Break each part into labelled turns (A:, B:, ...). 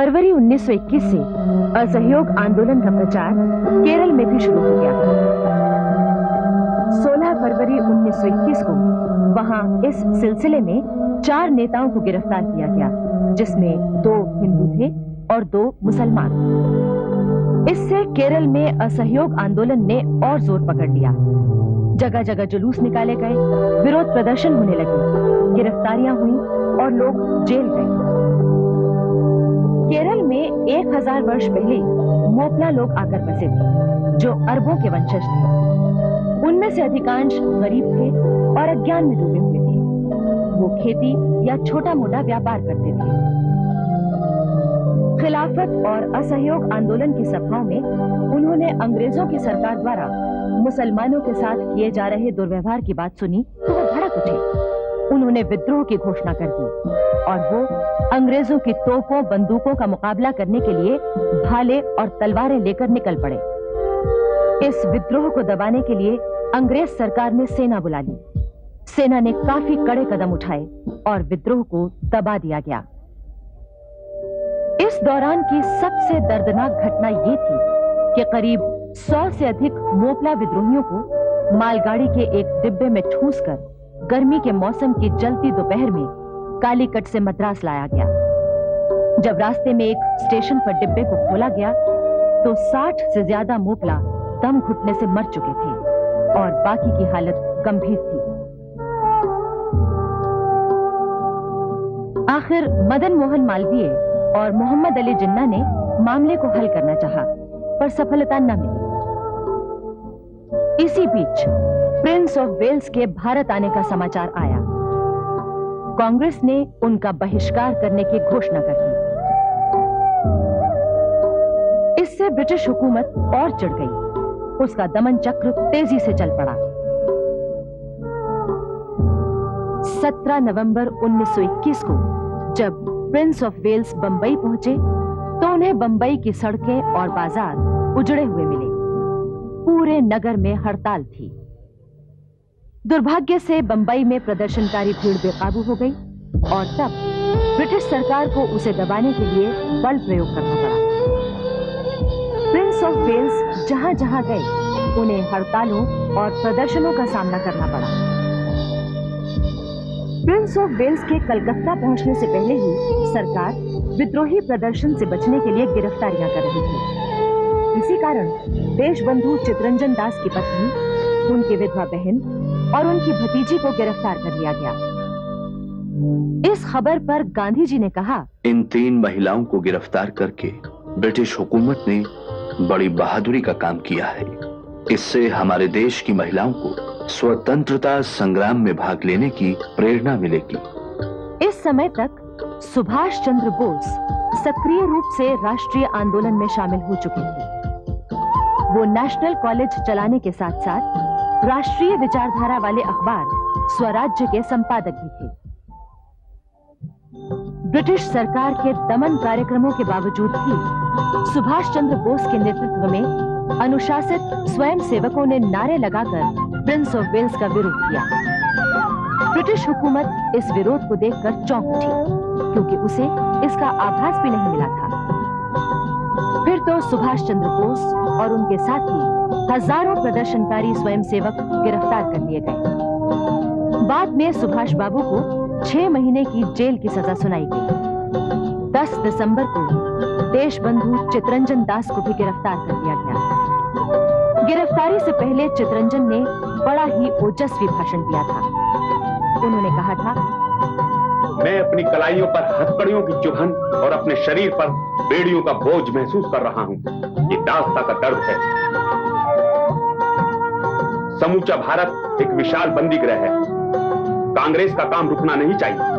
A: फरवरी 1921 से असहयोग आंदोलन का प्रचार केरल में भी शुरू हो गया। 16 फरवरी 1921 को वहां इस सिलसिले में 4 नेताओं को गिरफ्तार किया गया, जिसमें 2 हिंदू थे और 2 मुसलमान। इससे केरल में असहयोग आंदोलन ने और जोर पकड़ लिया। जगह जगह जुलूस निकाले गए, विरोध प्रदर्शन होने लगे, गिरफ्तारियां हुई और लोग जेल गए। केरल में 1000 वर्ष पहले मोपला लोग आकर बसे थे, जो अरबों के वंशज थे। उनमें से अधिकांश गरीब थे और अज्ञान में डूबे हुए थे। वो खेती या छोटा मोटा व्यापार करते थे। खिलाफत और असहयोग आंदोलन की सभाओं में उन्होंने अंग्रेजों की सरकार द्वारा मुसलमानों के साथ किए जा रहे दुर्व्यवहार की बात सुनी तो वो भड़क उठे। उन्होंने विद्रोह की घोषणा कर दी और वो अंग्रेजों की तोपों बंदूकों का मुकाबला करने के लिए भाले और तलवारें लेकर निकल पड़े। इस विद्रोह को दबाने के लिए अंग्रेज सरकार ने सेना बुला ली। सेना ने काफी कड़े कदम उठाए और विद्रोह को दबा दिया गया। इस दौरान की सबसे दर्दनाक घटना यह थी कि करीब 100 से अधिक मोपला विद्रोहियों को मालगाड़ी के एक डिब्बे में ठूंसकर गर्मी के मौसम की जलती दोपहर में कालीकट से मद्रास लाया गया। जब रास्ते में एक स्टेशन पर डिब्बे को खोला गया तो 60 से ज्यादा मोपला दम घुटने से मर चुके थे और बाकी की हालत गंभीर थी। आखिर मदन मोहन मालवीय और मोहम्मद अली जिन्ना ने मामले को हल करना चाहा, पर सफलता न मिली। इसी बीच प्रिंस ऑफ वेल्स के भारत आने का समाचार आया। कांग्रेस ने उनका बहिष्कार करने की घोषणा कर दी। इससे ब्रिटिश हुकूमत और चिढ़ गई। उसका दमन चक्र तेजी से चल पड़ा। 17 नवंबर 1921 को जब प्रिंस ऑफ वेल्स बंबई पहुंचे तो उन्हें बंबई की सड़कें और बाजार उजड़े हुए मिले। पूरे नगर में हड़ताल थी। दुर्भाग्य से बंबई में प्रदर्शनकारी भीड़ बेकाबू हो गई और तब ब्रिटिश सरकार को उसे दबाने के लिए बल प्रयोग करना पड़ा। प्रिंस ऑफ वेल्स जहां जहां गए उन्हें हड़तालों और प्रदर्शनों का सामना करना पड़ा। प्रिंस ऑफ वेल्स के कलकत्ता पहुंचने से पहले ही सरकार विद्रोही प्रदर्शन से बचने के लिए गिरफ्तारियां कर रही थी। इसी कारण देशबंधु चितरंजन दास की पत्नी, उनकी विधवा बहन और उनकी भतीजी को गिरफ्तार कर लिया गया। इस खबर पर गांधी जी ने कहा,
B: इन 3 महिलाओं को गिरफ्तार करके ब्रिटिश हुकूमत ने बड़ी बहादुरी का काम किया है। इससे हमारे देश की महिलाओं को स्वतंत्रता संग्राम में भाग लेने की प्रेरणा मिलेगी।
A: इस समय तक सुभाष चंद्र बोस सक्रिय रूप से राष्ट्रीय आंदोलन में शामिल हो चुके थे। वो नेशनल कॉलेज चलाने के साथ साथ राष्ट्रीय विचारधारा वाले अखबार स्वराज्य के संपादक भी थे। ब्रिटिश सरकार के दमन कार्यक्रमों के बावजूद भी सुभाष चंद्र बोस के नेतृत्व में अनुशासित स्वयं सेवकों ने नारे लगाकर प्रिंस ऑफ वेल्स का विरोध किया। ब्रिटिश हुकूमत इस विरोध को देखकर चौंक उठी, क्योंकि उसे इसका आभास भी नहीं मिला था। फिर तो सुभाष चंद्र बोस और उनके साथी हजारों प्रदर्शनकारी स्वयंसेवक गिरफ्तार कर लिए गए। बाद में सुभाष बाबू को 6 महीने की जेल की सजा सुनाई गई। 10 दिसंबर को देशबंधु चितरंजन दास को भी गिरफ्तार कर लिया गया। गिरफ्तारी से पहले चितरंजन ने बड़ा ही ओजस्वी भाषण दिया था। उन्होंने कहा था,
C: मैं अपनी कलाइयों पर हथकड़ियों की चुभन और अपने शरीर पर बेड़ियों का बोझ महसूस कर रहा हूं। ये दास्ता का दर्द है। समूचा भारत एक विशाल बंदी गृह है। कांग्रेस का काम रुकना नहीं चाहिए।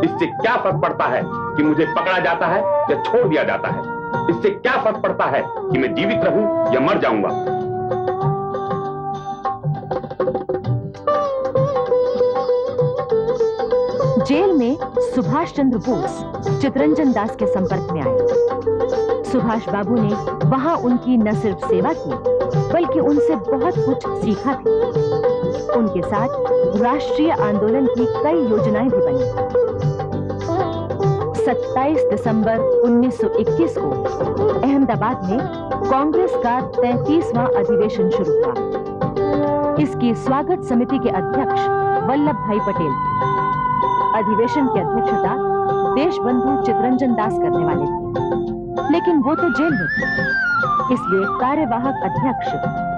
C: इससे क्या फर्क पड़ता है कि मुझे पकड़ा जाता है या छोड़ दिया जाता है? इससे क्या फर्क पड़ता है कि मैं जीवित रहूं या मर जाऊंगा?
A: जेल में सुभाष चंद्र बोस चितरंजन दास के संपर्क में आए। सुभाष बाबू ने वहां उनकी न सिर्फ सेवा की, बल्कि उनसे बहुत कुछ सीखा भी। उनके साथ राष्ट्रीय आंदोलन की कई योजनाएं भी बनी। 27 दिसंबर 1921 को अहमदाबाद में कांग्रेस का 33वां अधिवेशन शुरू हुआ। इसकी स्वागत समिति के अध्यक्ष वल्लभ भाई पटेल थे। अधिवेशन की अध्यक्षता देशबंधु चितरंजन दास करने वाले थे, लेकिन वो तो जेल में थे। इसलिए कार्यवाहक अध्यक्ष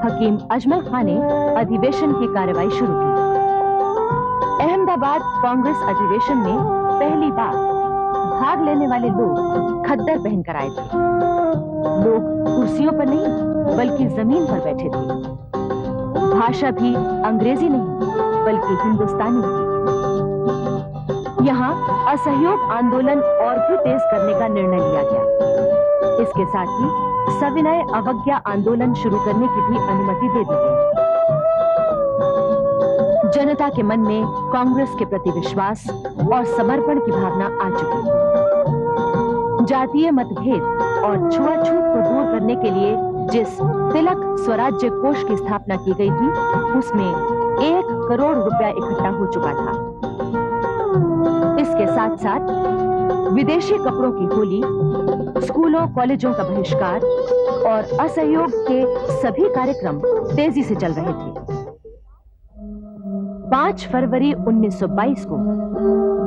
A: हकीम अजमल खान ने अधिवेशन की कार्यवाही शुरू की। अहमदाबाद कांग्रेस अधिवेशन में पहली बार भाग लेने वाले लोग खद्दर पहनकर आए थे। लोग कुर्सियों पर नहीं बल्कि जमीन पर बैठे थे। भाषा भी अंग्रेजी नहीं बल्कि हिंदुस्तानी थी। यहाँ असहयोग आंदोलन और भी तेज करने का निर्णय लिया गया। इसके साथ ही सविनय अवज्ञा आंदोलन शुरू करने की भी अनुमति दे दी गई। जनता के मन में कांग्रेस के प्रति विश्वास और समर्पण की भावना आ चुकी थी। जातीय मतभेद और छुआछूत को दूर करने के लिए जिस तिलक स्वराज्य कोष की स्थापना की गई थी, उसमें 1 करोड़ रुपया इकट्ठा हो चुका था। इसके साथ साथ विदेशी कपड़ों की होली, स्कूलों कॉलेजों का बहिष्कार और असहयोग के सभी कार्यक्रम तेजी से चल रहे थे। 5 फरवरी 1922 को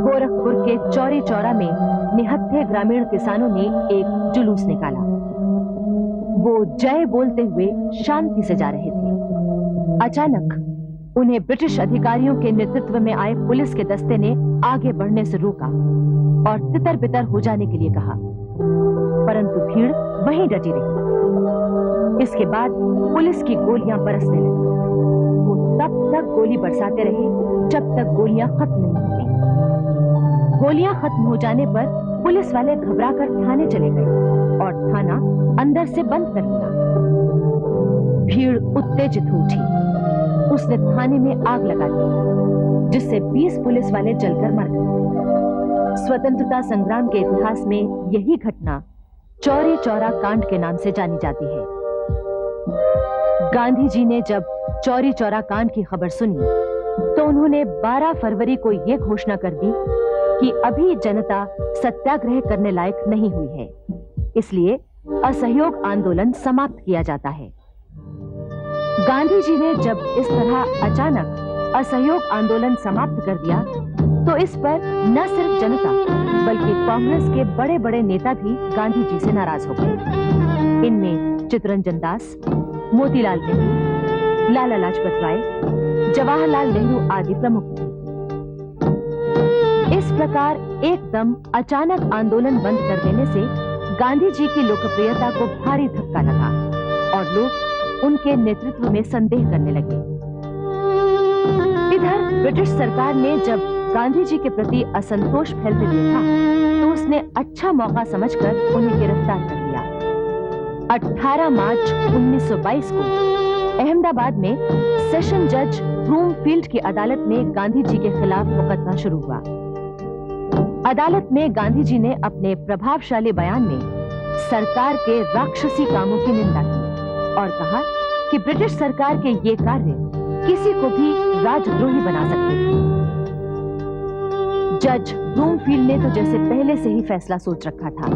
A: गोरखपुर के चौरी चौरा में निहत्थे ग्रामीण किसानों ने एक जुलूस निकाला। वो जय बोलते हुए शांति से जा रहे थे। अचानक उन्हें ब्रिटिश अधिकारियों के नेतृत्व में आए पुलिस के दस्ते ने आगे बढ़ने से रोका और तितर बितर हो जाने के लिए कहा, परंतु भीड़ वहीं डटी रही। इसके बाद पुलिस की गोलियां बरसने लगी। वो तब तक गोली बरसाते रहे जब तक गोलियां खत्म नहीं हो गई। गोलियां खत्म हो जाने पर पुलिस वाले घबराकर थाने चले गए और थाना अंदर से बंद कर दिया। भीड़ उत्तेजित हो उठी। उसने थाने में आग लगा दी, जिससे 20 पुलिस वाले जलकर मर गए। स्वतंत्रता संग्राम के इतिहास में यही घटना चौरी चौरा कांड के नाम से जानी जाती है। गांधी जी ने जब चौरी चौरा कांड की खबर सुनी तो उन्होंने 12 फरवरी को यह घोषणा कर दी कि अभी जनता सत्याग्रह करने लायक नहीं हुई है, इसलिए असहयोग आंदोलन समाप्त किया जाता है। गांधी जी ने जब इस तरह अचानक असहयोग आंदोलन समाप्त कर दिया तो इस पर न सिर्फ जनता बल्कि कांग्रेस के बड़े बड़े नेता भी गांधी जी से नाराज हो गए। इनमें चितरंजन दास, मोतीलाल नेहरू, लाला लाजपत राय, जवाहरलाल नेहरू आदि प्रमुख थे। इस प्रकार एकदम अचानक आंदोलन बंद कर देने से गांधी जी की लोकप्रियता को भारी धक्का लगा और लोग उनके नेतृत्व में संदेह करने लगे। इधर ब्रिटिश सरकार ने जब गांधी जी के प्रति असंतोष फैलते देखा तो उसने अच्छा मौका समझकर उन्हें गिरफ्तार कर लिया। 18 मार्च 1922 को अहमदाबाद में सेशन जज ब्रूमफील्ड की अदालत में गांधी जी के खिलाफ मुकदमा शुरू हुआ। अदालत में गांधी जी ने अपने प्रभावशाली बयान में सरकार के राक्षसी कामों की निंदा की और कहा कि ब्रिटिश सरकार के ये कार्य किसी को भी राजद्रोही बना सकते थे। जज ब्रूमफील्ड ने तो जैसे पहले से ही फैसला सोच रखा था।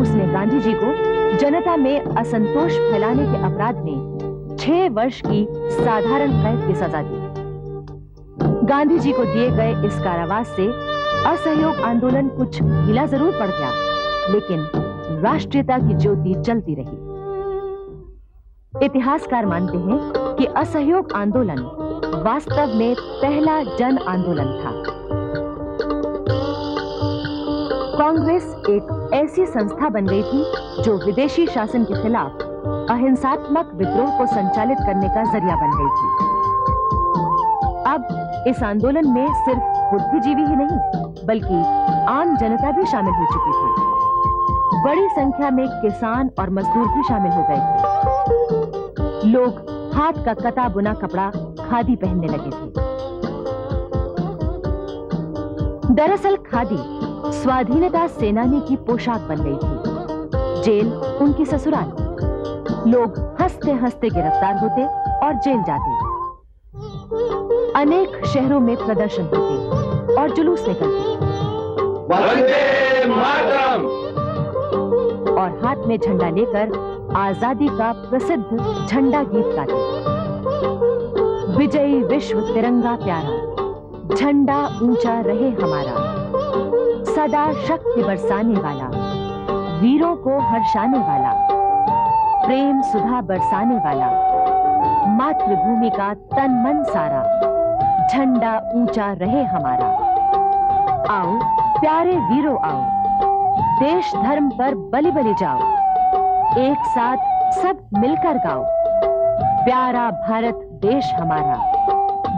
A: उसने गांधी जी को जनता में असंतोष फैलाने के अपराध में 6 वर्ष की साधारण कैद की सजा दी। गांधी जी को दिए गए इस कारावास से असहयोग आंदोलन कुछ ढीला जरूर पड़ गया, लेकिन राष्ट्रीयता की ज्योति जलती रही। इतिहासकार मानते हैं कि असहयोग आंदोलन वास्तव में पहला जन आंदोलन था। कांग्रेस एक ऐसी संस्था बन गई थी जो विदेशी शासन के खिलाफ अहिंसात्मक विद्रोह को संचालित करने का जरिया बन गई थी। अब इस आंदोलन में सिर्फ बुद्धिजीवी ही नहीं बल्कि आम जनता भी शामिल हो चुकी थी। बड़ी संख्या में किसान और मजदूर भी शामिल हो गए थे। लोग हाथ का कता बुना कपड़ा खादी पहनने लगे थे। दरअसल खादी स्वाधीनता सेनानी की पोशाक बन गई थी। जेल उनकी ससुराल। लोग हंसते हंसते गिरफ्तार होते और जेल जाते। अनेक शहरों में प्रदर्शन होते और जुलूस निकलते।
C: वंदे मातरम।
A: और हाथ में झंडा लेकर आजादी का प्रसिद्ध झंडा गीत गाते। विजयी विश्व तिरंगा प्यारा, झंडा ऊंचा रहे हमारा, सदा शक्ति बरसाने वाला, वीरों को हर्षाने वाला, प्रेम सुधा बरसाने वाला, मातृभूमि का तन मन सारा, झंडा ऊंचा रहे हमारा। आओ प्यारे वीरों आओ, देश धर्म पर बलि बलि जाओ, एक साथ सब मिलकर गाओ, प्यारा भारत देश हमारा,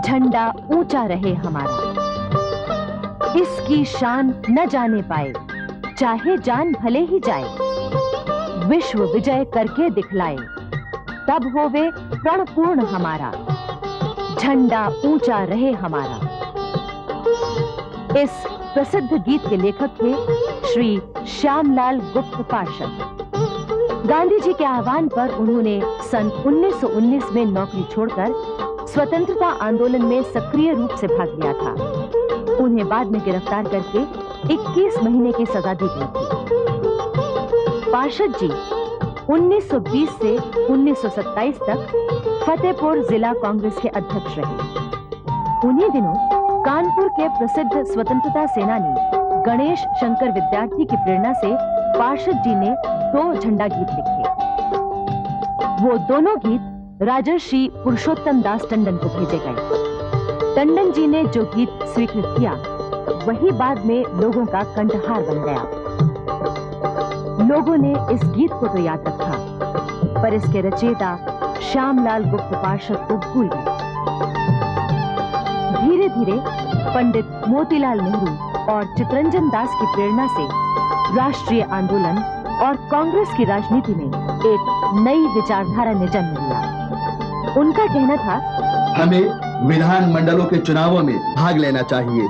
A: झंडा ऊंचा रहे हमारा। इसकी शान न जाने पाए, चाहे जान भले ही जाए, विश्व विजय करके दिखलाए, तब होवे प्रणपूर्ण हमारा, झंडा ऊंचा रहे हमारा। इस प्रसिद्ध गीत के लेखक थे श्री श्यामलाल गुप्त पार्षद। गांधी जी के आह्वान पर उन्होंने सन 1919 में नौकरी छोड़कर स्वतंत्रता आंदोलन में सक्रिय रूप से भाग लिया था। उन्हें बाद में गिरफ्तार करके 21 महीने की सजा दी गई थी। पार्षद जी 1920 से 1927 तक फतेहपुर जिला कांग्रेस के अध्यक्ष रहे। उन्हीं दिनों कानपुर के प्रसिद्ध स्वतंत्रता सेनानी गणेश शंकर विद्यार्थी की प्रेरणा से पार्षद जी ने 2 झंडा गीत लिखे। वो दोनों गीत राजर्षि पुरुषोत्तम दास टंडन को भेजे गए। टंडन जी ने जो गीत स्वीकृत किया वही बाद में लोगों का कंठहार बन गया। लोगों ने इस गीत को तो याद रखा, पर इसके रचयिता श्यामलाल गुप्त पार्षद को भूल गए। धीरे धीरे पंडित मोतीलाल नेहरू और चितरंजन दास की प्रेरणा से राष्ट्रीय आंदोलन और कांग्रेस की राजनीति में एक नई विचारधारा ने जन्म लिया। उनका कहना था,
D: हमें विधान मंडलों के चुनावों में भाग लेना चाहिए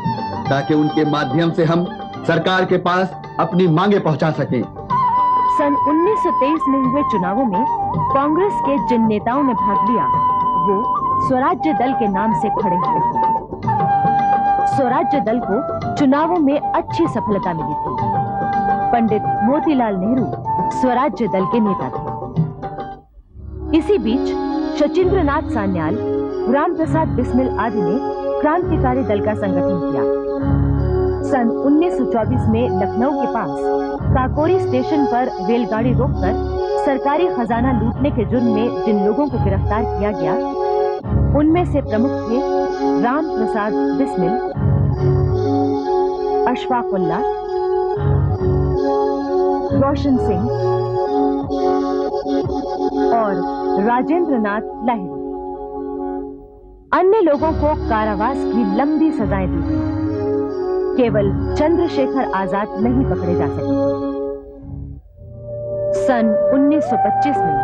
D: ताकि उनके माध्यम से हम सरकार के पास अपनी मांगे पहुंचा सकें।
A: सन 1923 में हुए चुनावों में कांग्रेस के जिन नेताओं ने भाग लिया वो स्वराज्य दल के नाम से खड़े हुए थे। स्वराज्य दल को चुनावों में अच्छी सफलता मिली थी। पंडित मोतीलाल नेहरू स्वराज्य दल के नेता थे। इसी बीच शचीन्द्रनाथ सान्याल, राम प्रसाद बिस्मिल आदि ने क्रांतिकारी दल का संगठन किया। सन 1924 में लखनऊ के पास काकोरी स्टेशन पर रेलगाड़ी रोककर सरकारी खजाना लूटने के जुर्म में जिन लोगों को गिरफ्तार किया गया उनमें से प्रमुख थे राम प्रसाद बिस्मिल, अशफाकुल्ला, रोशन सिंह और राजेंद्रनाथ लाहिड़ी। अन्य लोगों को कारावास की लंबी सजाएं दी गई। केवल चंद्रशेखर आजाद नहीं पकड़े जा सके। सन 1925 में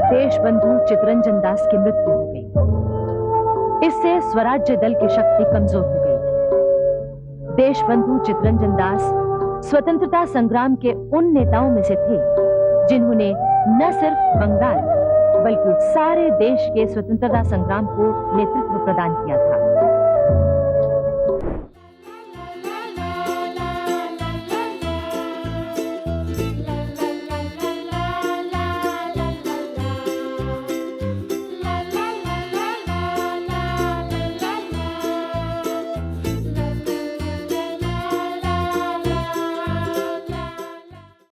A: देशबंधु चितरंजन दास की मृत्यु हो गई। इससे स्वराज्य दल की शक्ति कमजोर हो गई। देशबंधु चितरंजन दास स्वतंत्रता संग्राम के उन नेताओं में से थे जिन्होंने न सिर्फ बंगाल बल्कि सारे देश के स्वतंत्रता संग्राम को नेतृत्व प्रदान किया था।